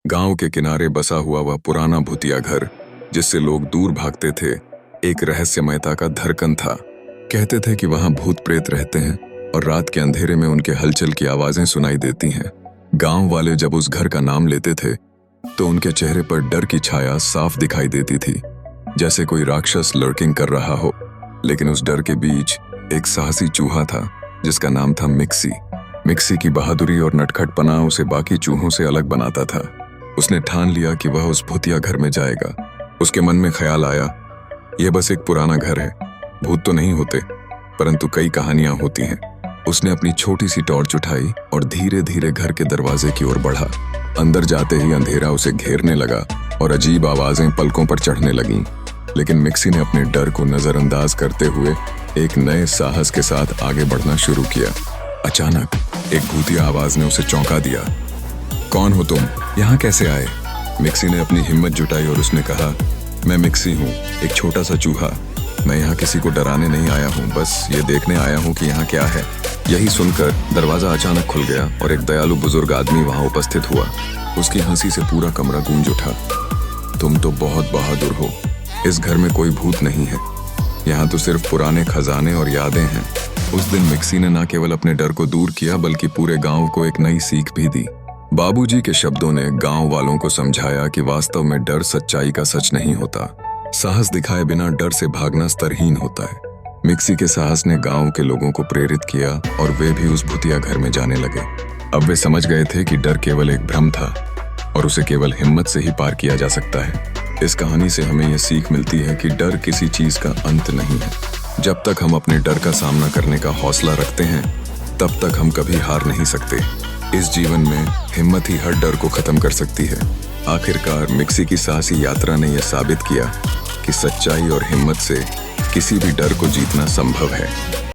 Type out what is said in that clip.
गांव के किनारे बसा हुआ वह पुराना भूतिया घर, जिससे लोग दूर भागते थे, एक रहस्यमयता का धड़कन था। कहते थे कि वहां भूत प्रेत रहते हैं और रात के अंधेरे में उनके हलचल की आवाजें सुनाई देती हैं। गांव वाले जब उस घर का नाम लेते थे तो उनके चेहरे पर डर की छाया साफ दिखाई देती थी, जैसे कोई राक्षस लर्किंग कर रहा हो। लेकिन उस डर के बीच एक साहसी चूहा था जिसका नाम था मिक्सी। मिक्सी की बहादुरी और नटखटपना उसे बाकी चूहों से अलग बनाता था। उसने ठान लिया कि वह उस भूतिया घर में जाएगा। उसके मन में ख्याल आया, यह बस एक पुराना घर है, भूत तो नहीं होते, परंतु कई कहानियां होती हैं। उसने अपनी छोटी सी टॉर्च उठाई और धीरे धीरे घर के दरवाजे की ओर बढ़ा। अंदर जाते ही अंधेरा उसे घेरने लगा और अजीब आवाजें पलकों पर चढ़ने लगीं। लेकिन मिक्सी ने अपने डर को नजरअंदाज करते हुए एक नए साहस के साथ आगे बढ़ना शुरू किया। अचानक एक भूतिया आवाज ने उसे चौंका दिया। कौन हो तुम? यहाँ कैसे आए? मिक्सी ने अपनी हिम्मत जुटाई और उसने कहा, मैं मिक्सी हूँ, एक छोटा सा चूहा। मैं यहाँ किसी को डराने नहीं आया हूँ, बस ये देखने आया हूँ कि यहाँ क्या है। यही सुनकर दरवाजा अचानक खुल गया और एक दयालु बुजुर्ग आदमी वहाँ उपस्थित हुआ। उसकी हंसी से पूरा कमरा गूंज उठा। तुम तो बहुत बहादुर हो। इस घर में कोई भूत नहीं है, यहाँ तो सिर्फ पुराने खजाने और यादें हैं। उस दिन मिक्सी ने न केवल अपने डर को दूर किया बल्कि पूरे गांव को एक नई सीख भी दी। बाबूजी के शब्दों ने गांव वालों को समझाया कि वास्तव में डर सच्चाई का सच नहीं होता। साहस दिखाए बिना डर से भागना स्तरहीन होता है। मिक्सी के साहस ने गांव के लोगों को प्रेरित किया और वे भी उस भूतिया घर में जाने लगे। अब वे समझ गए थे कि डर केवल एक भ्रम था और उसे केवल हिम्मत से ही पार किया जा सकता है। इस कहानी से हमें यह सीख मिलती है कि डर किसी चीज का अंत नहीं है। जब तक हम अपने डर का सामना करने का हौसला रखते हैं, तब तक हम कभी हार नहीं सकते। इस जीवन में हिम्मत ही हर डर को खत्म कर सकती है। आखिरकार मिक्सी की साहसी यात्रा ने यह साबित किया कि सच्चाई और हिम्मत से किसी भी डर को जीतना संभव है।